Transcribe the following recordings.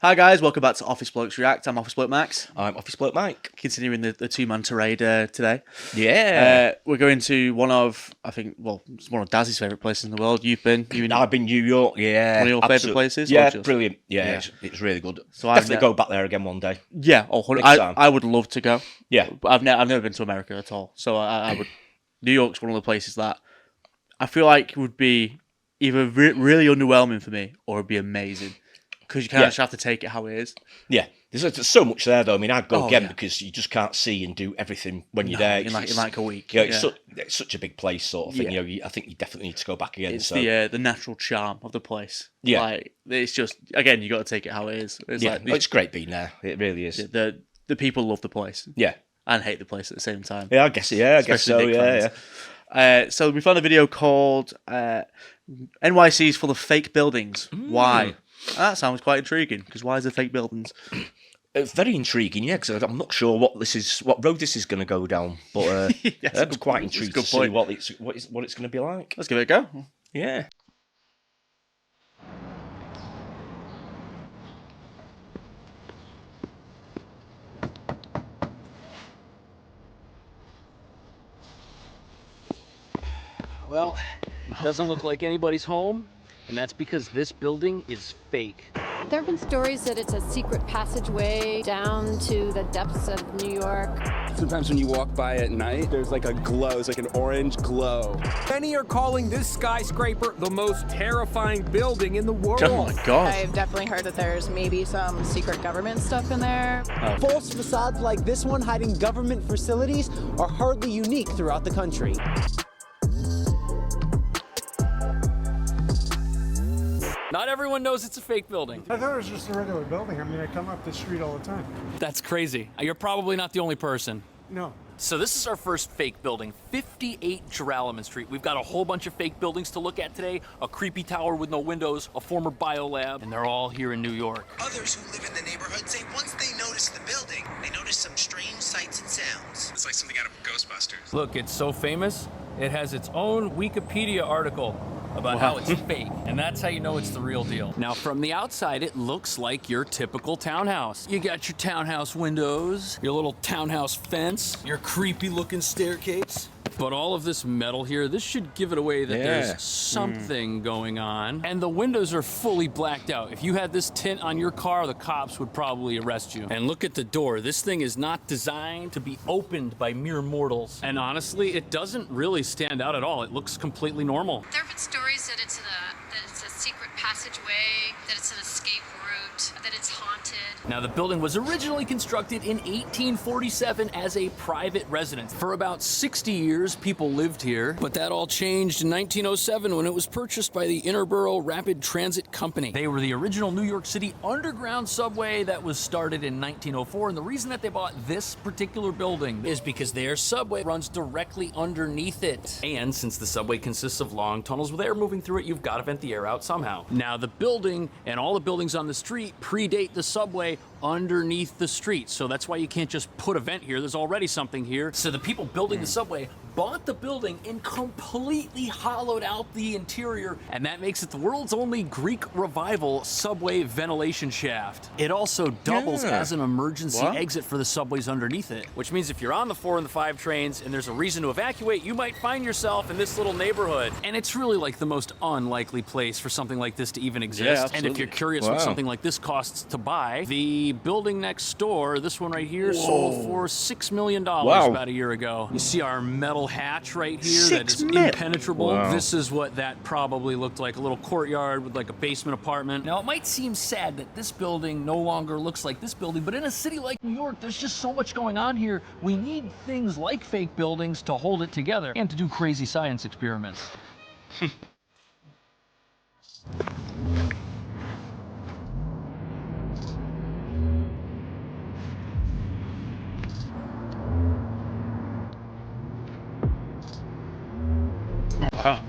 Hi guys, welcome back to Office Blokes React. I'm Office Bloke Max. I'm Office Bloke Mike. Continuing the two-man tirade today. Yeah. We're going to one of, it's one of Daz's favourite places in the world. I've been New York, yeah. One of your favourite places? Yeah, brilliant. Yeah. It's really good. So definitely go back there again one day. Yeah, I would love to go. Yeah. But I've never been to America at all. So I would. New York's one of the places that I feel like would be either really underwhelming for me or it'd be amazing. Because you kind of just have to take it how it is. Yeah. There's so much there, though. I mean, I'd go again because you just can't see and do everything when you're there. In like a week. Yeah, it's such a big place, sort of thing. Yeah. You know, I think you definitely need to go back again. It's the natural charm of the place. Yeah. Like, it's just, again, you got to take it how it is. It's it's great being there. It really is. The people love the place. Yeah. And hate the place at the same time. Yeah, I guess so. Yeah. So we found a video called NYC is full of fake buildings. Why? That sounds quite intriguing, because why is there fake buildings? It's very intriguing, yeah, because I'm not sure what road this is going to go down, but I'm quite intrigued to see what it's going to be like. Let's give it a go. Yeah. Well, it doesn't look like anybody's home, and that's because this building is fake. There have been stories that it's a secret passageway down to the depths of New York. Sometimes when you walk by at night, there's like a glow, it's like an orange glow. Many are calling this skyscraper the most terrifying building in the world. Oh my God. I've definitely heard that there's maybe some secret government stuff in there. False facades like this one hiding government facilities are hardly unique throughout the country. Not everyone knows it's a fake building. I thought it was just a regular building. I mean, I come up the street all the time. That's crazy. You're probably not the only person. No. So this is our first fake building, 58 Joralemon Street. We've got a whole bunch of fake buildings to look at today, a creepy tower with no windows, a former biolab, and they're all here in New York. Others who live in the neighborhood say once they notice the building, they notice some strange sights and sounds. It's like something out of Ghostbusters. Look, it's so famous, it has its own Wikipedia article about how it's fake, and that's how you know it's the real deal. Now, from the outside, it looks like your typical townhouse. You got your townhouse windows, your little townhouse fence, your creepy-looking staircase. But all of this metal here, this should give it away that there's something going on. And the windows are fully blacked out. If you had this tint on your car, the cops would probably arrest you. And look at the door. This thing is not designed to be opened by mere mortals. And honestly, it doesn't really stand out at all. It looks completely normal. There have been stories that it's a secret passageway, that it's an escape route, that it's haunted. Now, the building was originally constructed in 1847 as a private residence. For about 60 years, people lived here, but that all changed in 1907 when it was purchased by the Interborough Rapid Transit Company. They were the original New York City underground subway that was started in 1904, and the reason that they bought this particular building is because their subway runs directly underneath it. And since the subway consists of long tunnels with air moving through it, you've got to vent the air out somehow. Now, the building and all the buildings on the street predate the subway underneath the street, so that's why you can't just put a vent here. There's already something here. So the people building the subway bought the building and completely hollowed out the interior, and that makes it the world's only Greek revival subway ventilation shaft. It also doubles as an emergency exit for the subways underneath it, which means if you're on the 4 and the 5 trains and there's a reason to evacuate, you might find yourself in this little neighborhood. And it's really like the most unlikely place for something like this to even exist. And if you're curious what something like this costs to buy, the building next door, this one right here, sold for $6 million about a year ago. You see our metal hatch right here that is impenetrable. This is what that probably looked like, a little courtyard with like a basement apartment. Now, it might seem sad that this building no longer looks like this building, but in a city like New York, there's just so much going on here. We need things like fake buildings to hold it together and to do crazy science experiments. Wow.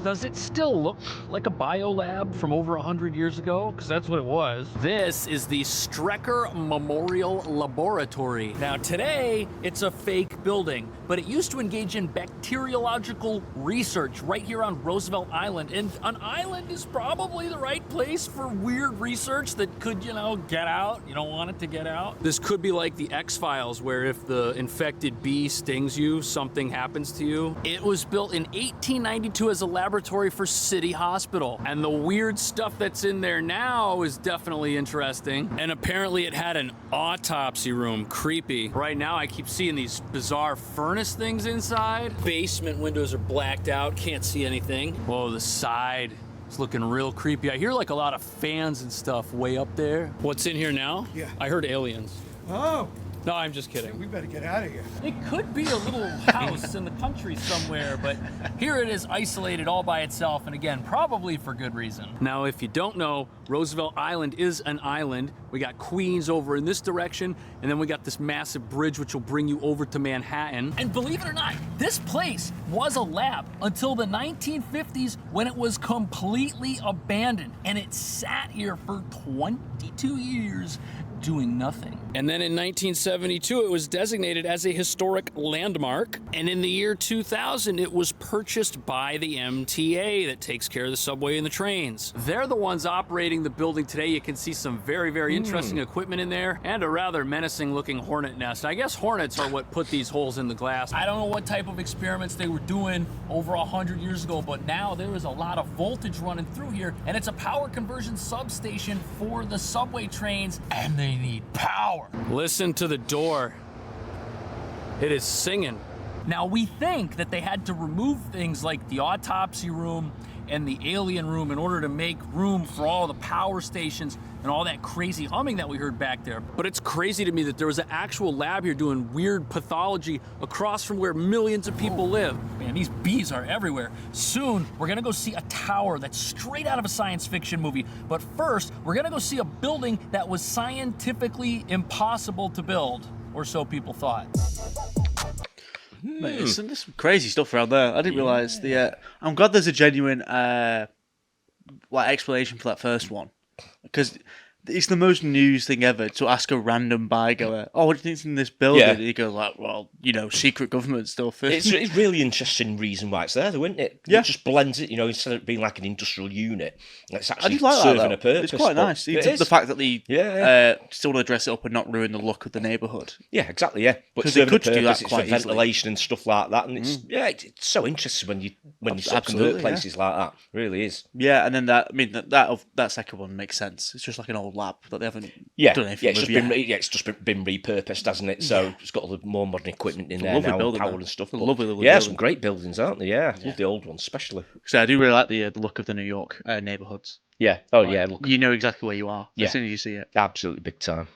Does it still look like a biolab from over 100 years ago? Because that's what it was. This is the Streker Memorial Laboratory. Now today, it's a fake building, but it used to engage in bacteriological research right here on Roosevelt Island. And an island is probably the right place for weird research that could, you know, get out. You don't want it to get out. This could be like the X-Files, where if the infected bee stings you, something happens to you. It was built in 1892 as a laboratory for City Hospital. And the weird stuff that's in there now is definitely interesting. And apparently it had an autopsy room. Creepy. Right now I keep seeing these bizarre furnace things inside. Basement windows are blacked out, can't see anything. Whoa, the side. It's looking real creepy. I hear like a lot of fans and stuff way up there. What's in here now? Yeah. I heard aliens. Oh. No, I'm just kidding. We better get out of here. It could be a little house in the country somewhere, but here it is isolated all by itself, and again, probably for good reason. Now, if you don't know, Roosevelt Island is an island. We got Queens over in this direction, and then we got this massive bridge which will bring you over to Manhattan. And believe it or not, this place was a lab until the 1950s when it was completely abandoned, and it sat here for 22 years doing nothing. And then in 1972, it was designated as a historic landmark. And in the year 2000, it was purchased by the MTA that takes care of the subway and the trains. They're the ones operating the building today. You can see some very, very interesting equipment in there and a rather menacing looking hornet nest. I guess hornets are what put these holes in the glass. I don't know what type of experiments they were doing over 100 years ago, but now there is a lot of voltage running through here, and it's a power conversion substation for the subway trains, and they need power. Listen to the door. It is singing. Now, we think that they had to remove things like the autopsy room and the alien room in order to make room for all the power stations and all that crazy humming that we heard back there. But it's crazy to me that there was an actual lab here doing weird pathology across from where millions of people live. Man, these bees are everywhere. Soon, we're gonna go see a tower that's straight out of a science fiction movie. But first, we're gonna go see a building that was scientifically impossible to build, or so people thought. Mate, there's some crazy stuff around there. I didn't realise the. I'm glad there's a genuine like explanation for that first one, because it's the most news thing ever to ask a random buygoer, "Oh, what do you think's in this building?" Yeah. And he goes like, "Well, you know, secret government stuff." It's really interesting reason why it's there, though, isn't it? Yeah. It just blends it, you know, instead of being like an industrial unit, it's actually I like serving that, a purpose. It's quite nice. The fact that they still want to dress it up and not ruin the look of the neighbourhood. Yeah, exactly. Yeah, but because they could do that it's quite for easily. ventilation and stuff like that, and it's it's so interesting when you sort of convert places like that. It really is. Yeah, and then that second one makes sense. It's just like an old lab that they haven't done anything with it's just been repurposed, hasn't it? So it's got all the more modern equipment in there now, power and stuff. Lovely building. Some great buildings, aren't they? Yeah, love the old ones especially. So I do really like the look of the New York neighbourhoods. Yeah. Oh yeah. Look. You know exactly where you are as soon as you see it. Absolutely big time.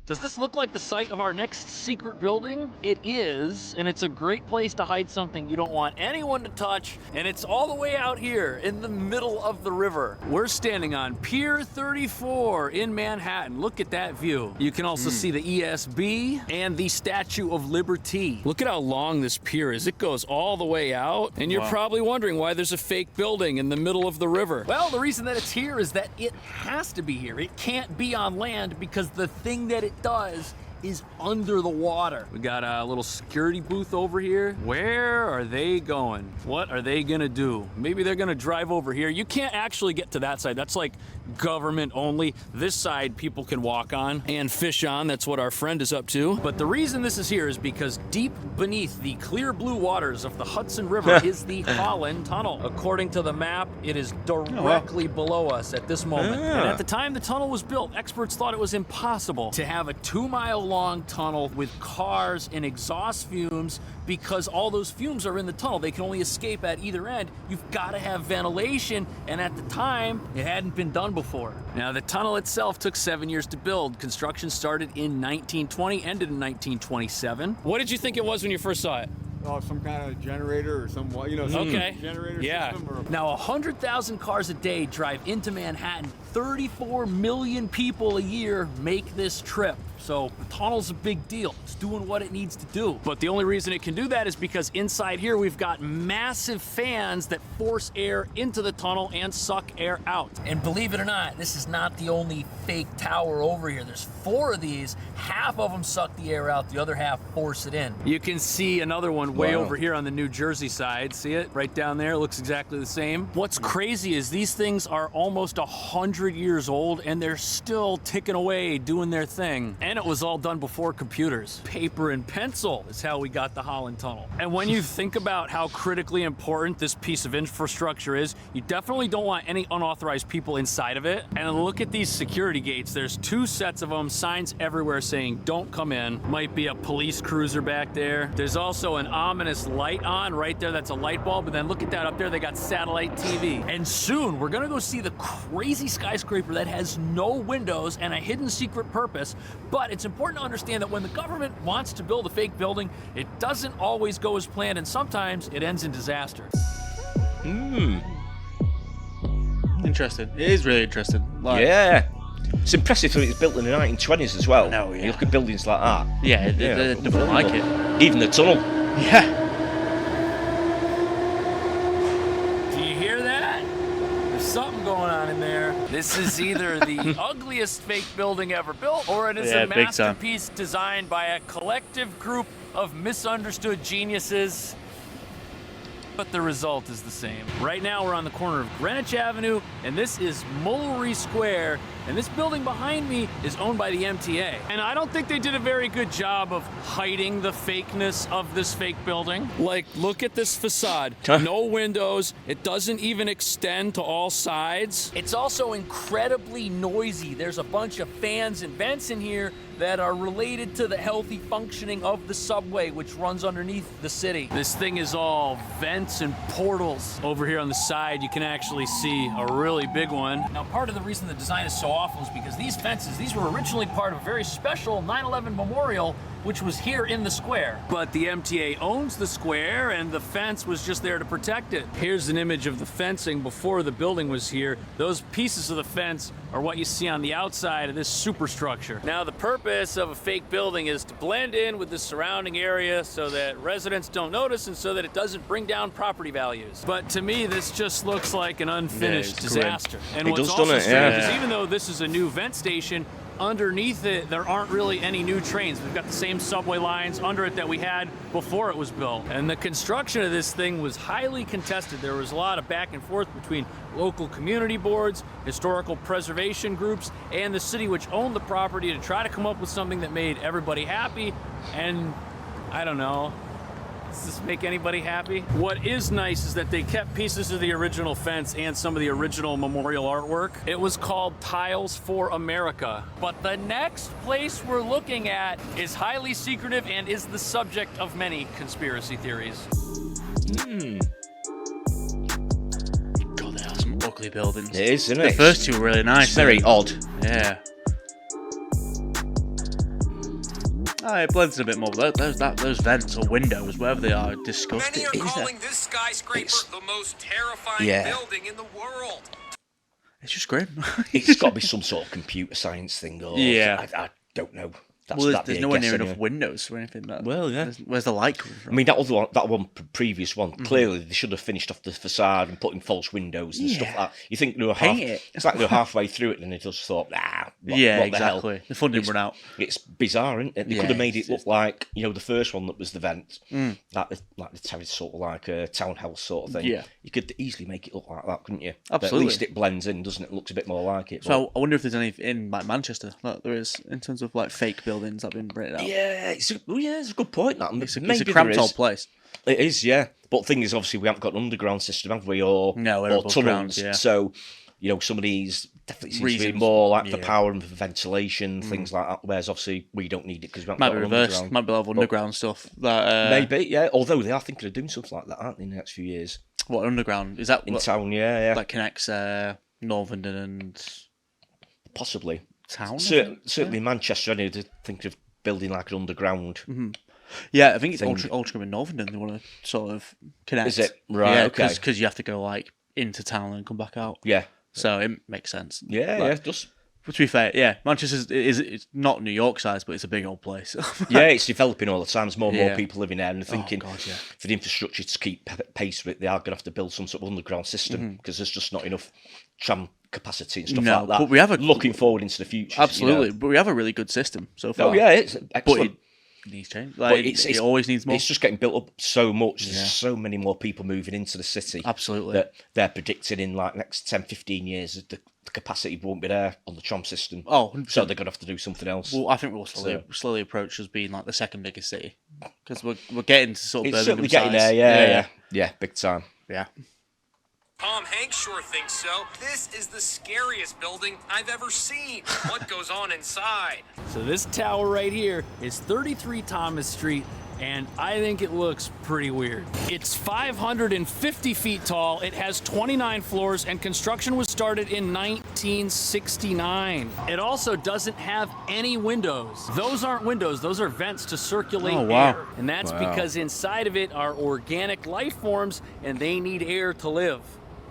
Does this look like the site of our next secret building? It is, and it's a great place to hide something you don't want anyone to touch, and it's all the way out here in the middle of the river. We're standing on Pier 34 in Manhattan. Look at that view. You can also see the ESB and the Statue of Liberty. Look at how long this pier is. It goes all the way out, and you're probably wondering why there's a fake building in the middle of the river. Well, the reason that it's here is that it has to be here. It can't be on land because the thing that it does is under the water. We got a little security booth over here. Where are they going? What are they gonna do? Maybe they're gonna drive over here. You can't actually get to that side. That's like government only. This side people can walk on and fish on. That's what our friend is up to. But the reason this is here is because deep beneath the clear blue waters of the Hudson River is the Holland Tunnel. According to the map, it is directly below us at this moment. And at the time the tunnel was built, experts thought it was impossible to have a 2-mile-long tunnel with cars and exhaust fumes because all those fumes are in the tunnel. They can only escape at either end. You've got to have ventilation, and at the time, it hadn't been done before. Now, the tunnel itself took 7 years to build. Construction started in 1920, ended in 1927. What did you think it was when you first saw it? Oh, some kind of generator or some, some generator system. Or... Now, 100,000 cars a day drive into Manhattan 34 million people a year make this trip. So the tunnel's a big deal. It's doing what it needs to do. But the only reason it can do that is because inside here we've got massive fans that force air into the tunnel and suck air out. And believe it or not, this is not the only fake tower over here. There's 4 of these. Half of them suck the air out, the other half force it in. You can see another one way over here on the New Jersey side. See it? Right down there. It looks exactly the same. What's crazy is these things are almost 100 years old and they're still ticking away doing their thing. And it was all done before computers. Paper and pencil is how we got the Holland Tunnel. And when you think about how critically important this piece of infrastructure is, you definitely don't want any unauthorized people inside of it. And look at these security gates. There's 2 sets of them, signs everywhere saying don't come in. Might be a police cruiser back there. There's also an ominous light on right there. That's a light bulb. But then look at that up there. They got satellite TV. And soon we're gonna go see the crazy skyscraper that has no windows and a hidden secret purpose. But it's important to understand that when the government wants to build a fake building, it doesn't always go as planned, and sometimes it ends in disaster. Interesting. It is really interesting. Yeah. It's impressive that it's built in the 1920s as well. No, yeah. You look at buildings like that. Yeah, they don't like it. Even the tunnel. Yeah. Do you hear that? There's something going on in there. This is either the ugliest fake building ever built, or it is a masterpiece designed by a collective group of misunderstood geniuses. But the result is the same. Right now we're on the corner of Greenwich Avenue, and this is Mullery Square, and this building behind me is owned by the MTA. And I don't think they did a very good job of hiding the fakeness of this fake building. Like, look at this facade. No windows. It doesn't even extend to all sides. It's also incredibly noisy. There's a bunch of fans and vents in here that are related to the healthy functioning of the subway, which runs underneath the city. This thing is all vents and portals. Over here on the side, you can actually see a really big one. Now, part of the reason the design is so awful is because these fences, these were originally part of a very special 9/11 memorial, which was here in the square. But the MTA owns the square, and the fence was just there to protect it. Here's an image of the fencing before the building was here. Those pieces of the fence are what you see on the outside of this superstructure. Now, the purpose of a fake building is to blend in with the surrounding area so that residents don't notice and so that it doesn't bring down property values. But to me, this just looks like an unfinished disaster. And what's also strange is even though this is a new vent station, underneath it, there aren't really any new trains. We've got the same subway lines under it that we had before it was built. And the construction of this thing was highly contested. There was a lot of back and forth between local community boards, historical preservation groups, and the city, which owned the property, to try to come up with something that made everybody happy. And I don't know. Does this make anybody happy? What is nice is that they kept pieces of the original fence and some of the original memorial artwork. It was called Tiles for America. But the next place we're looking at is highly secretive and is the subject of many conspiracy theories. God, there are some ugly buildings. It is, isn't it? The first 2 were really nice. It's very odd. Yeah. Oh, it blends in a bit more. Those vents or windows, wherever they are disgusting. Many are calling this skyscraper the most terrifying building in the world. It's just grim. It's got to be some sort of computer science thing, or I don't know. There's nowhere near enough windows or anything. Where's the light coming from? I mean, that previous one, clearly they should have finished off the facade and put in false windows and stuff like that. You think they were it's like they were halfway through it and they just thought, what exactly. The hell? The funding run out. It's bizarre, isn't it? They could have made it look like, the first one that was the vent, like the terrace, sort of like a townhouse sort of thing. Yeah. You could easily make it look like that, couldn't you? Absolutely. But at least it blends in, doesn't it? It looks a bit more like it. So I wonder if there's any in like Manchester that there is in terms of like fake buildings that have been written out. Yeah, it's a good point. That it's a cramped old place. It is, yeah. But the thing is, obviously, we haven't got an underground system, have we? Or tunnels. Ground, yeah. So, some of these definitely seems to be more like the power and ventilation, things like that. Whereas, obviously, we don't need it because we haven't got an underground. Might be a lot of underground stuff. That, maybe, yeah. Although they are thinking of doing something like that, aren't they, in the next few years? What, underground? Is that in town? Yeah. That connects Northern and possibly town. Certainly, Manchester. I need to think of building like an underground. Yeah, I think it's Altrincham and Northern they want to sort of connect. Is it? Right, yeah, okay. Because you have to go like into town and come back out. Yeah. So it makes sense. Yeah, Like, it does. But to be fair, yeah, Manchester is it's not New York size, but it's a big old place. Yeah, it's developing all the time. There's more and more people living there, and they're thinking God, yeah. for the infrastructure to keep pace with it, they are going to have to build some sort of underground system because there's just not enough tram capacity and stuff like that. But we have looking forward into the future. Absolutely, but we have a really good system so far. Oh yeah, it's excellent. But it needs change. Like, it always needs more. It's just getting built up so much. There's so many more people moving into the city. Absolutely. That they're predicting in like next 10, 15 years the capacity won't be there on the tram system. Oh, 100%. So they're going to have to do something else. Well, I think we'll slowly approach as being like the second biggest city because we're getting to sort of it's Birmingham certainly getting size. there. Yeah, big time. Yeah. Tom Hanks sure thinks so. This is the scariest building I've ever seen. What goes on inside? So this tower right here is 33 Thomas Street, and I think it looks pretty weird. It's 550 feet tall, it has 29 floors, and construction was started in 1969. It also doesn't have any windows. Those aren't windows, those are vents to circulate air. And that's because inside of it are organic life forms, and they need air to live,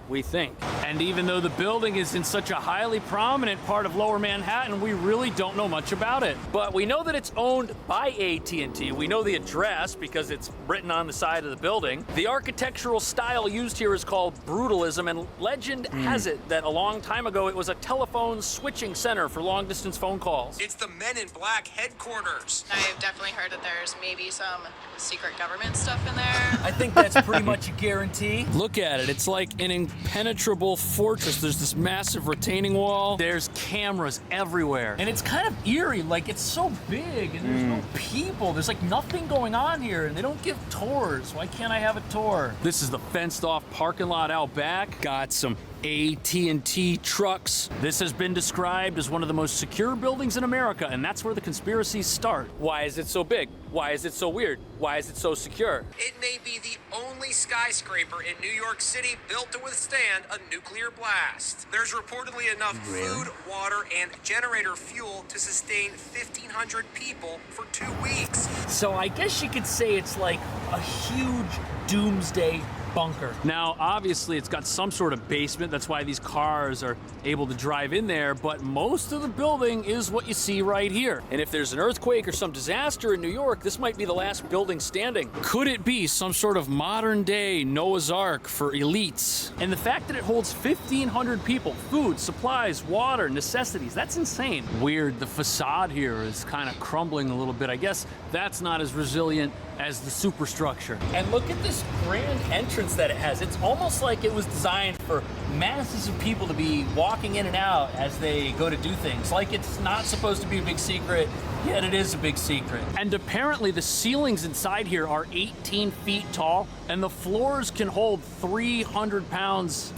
we think. And even though the building is in such a highly prominent part of Lower Manhattan, we really don't know much about it. But we know that it's owned by AT&T. We know the address because it's written on the side of the building. The architectural style used here is called brutalism, and legend has it that a long time ago it was a telephone switching center for long-distance phone calls. It's the Men in Black headquarters. I've definitely heard that there's maybe some secret government stuff in there. I think that's pretty much a guarantee. Look at it. It's like an impenetrable fortress. There's this massive retaining wall. There's cameras everywhere. And it's kind of eerie. Like, it's so big and there's no people. There's like nothing going on here, and they don't give tours. Why can't I have a tour? This is the fenced off parking lot out back. Got some AT&T trucks. This has been described as one of the most secure buildings in America, and that's where the conspiracies start. Why is it so big? Why is it so weird? Why is it so secure? It may be the only skyscraper in New York City built to withstand a nuclear blast. There's reportedly enough food, water, and generator fuel to sustain 1,500 people for 2 weeks. So I guess you could say it's like a huge doomsday bunker. Now, obviously, it's got some sort of basement. That's why these cars are able to drive in there. But most of the building is what you see right here. And if there's an earthquake or some disaster in New York, this might be the last building standing. Could it be some sort of modern day Noah's Ark for elites? And the fact that it holds 1,500 people, food, supplies, water, necessities, that's insane. Weird, the facade here is kind of crumbling a little bit. I guess that's not as resilient as the superstructure. And look at this grand entrance that it has. It's almost like it was designed for masses of people to be walking in and out as they go to do things. Like it's not supposed to be a big secret, yet it is a big secret. And apparently the ceilings inside here are 18 feet tall, and the floors can hold 300 pounds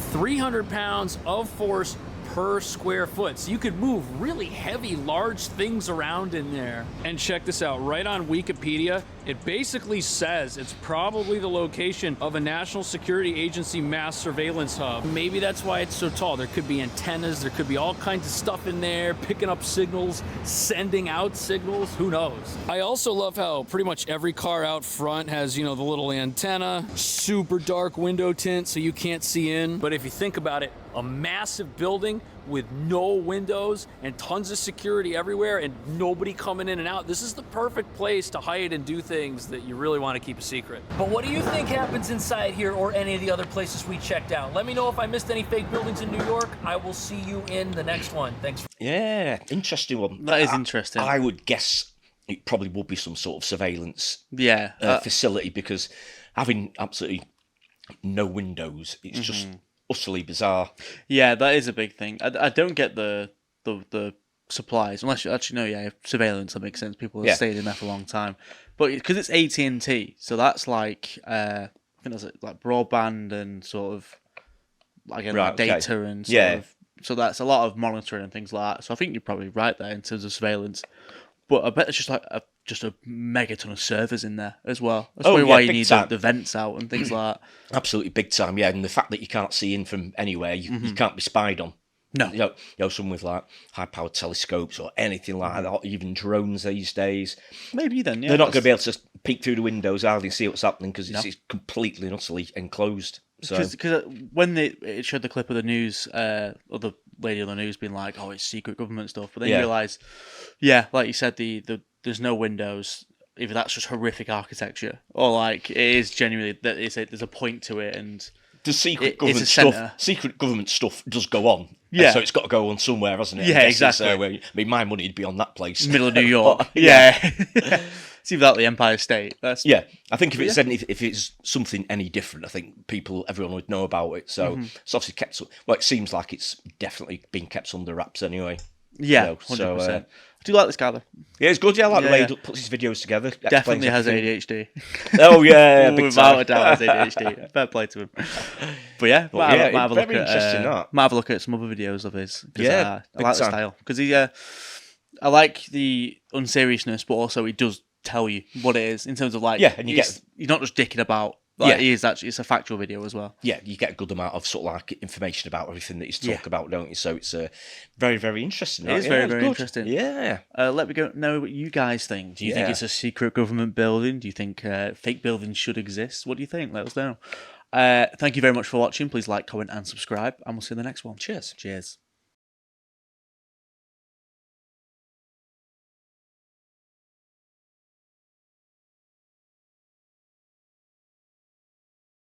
of force per square foot. So you could move really heavy, large things around in there. And check this out, right on Wikipedia, it basically says it's probably the location of a National Security Agency mass surveillance hub. Maybe that's why it's so tall. There could be antennas, there could be all kinds of stuff in there, picking up signals, sending out signals, who knows? I also love how pretty much every car out front has, you know, the little antenna, super dark window tint so you can't see in. But if you think about it, a massive building with no windows and tons of security everywhere and nobody coming in and out. This is the perfect place to hide and do things that you really want to keep a secret. But what do you think happens inside here or any of the other places we checked out? Let me know if I missed any fake buildings in New York. I will see you in the next one. Thanks. Yeah, interesting one. That is interesting. I would guess it probably would be some sort of surveillance facility, because having absolutely no windows, it's just utterly bizarre. Yeah, that is a big thing. I don't get the supplies, unless you actually know, surveillance, that makes sense. People have stayed in there for a long time. But because it's AT&T, so that's like, I think that's like broadband and sort of, again, like data and sort of, so that's a lot of monitoring and things like that. So I think you're probably right there in terms of surveillance. But I bet it's just like a megaton of servers in there as well. That's probably why you need the vents out and things like that. Absolutely big time, yeah. And the fact that you can't see in from anywhere, you can't be spied on. No. You know, someone with like high-powered telescopes or anything like that, or even drones these days. Maybe then, yeah. They're not going to be able to peek through the windows, are they, and see what's happening, because it's completely and utterly enclosed. So because when it showed the clip of the news, or the lady on the news being like, "Oh, it's secret government stuff," but then you realise, like you said, there's no windows. Either that's just horrific architecture, or like it is genuinely that there's a point to it, and the secret government stuff does go on. Yeah, so it's got to go on somewhere, hasn't it? Yeah, exactly. I mean, my money'd be on that place, middle of New York. yeah. It's either that or the Empire State. I think if it's something any different, I think everyone would know about it. So it's obviously kept. Well, it seems like it's definitely been kept under wraps anyway. Yeah, 100%. I do like this guy though. Yeah, it's good. Yeah, I like the way he puts his videos together. Definitely has ADHD. Oh yeah, without a doubt has ADHD. Fair play to him. But yeah, might have a look at. Might have a look at some other videos of his. Yeah, I like the style because I like the unseriousness, but also he does tell you what it is in terms of like. Yeah, and he's not just dicking about. Like, he is actually, it's a factual video as well. Yeah, you get a good amount of sort of like information about everything that he's talking about, don't you? So it's very, very interesting. It is very interesting. Yeah. Let me know what you guys think. Do you think it's a secret government building? Do you think fake buildings should exist? What do you think? Let us know. Thank you very much for watching. Please like, comment, and subscribe, and we'll see you in the next one. Cheers. Cheers.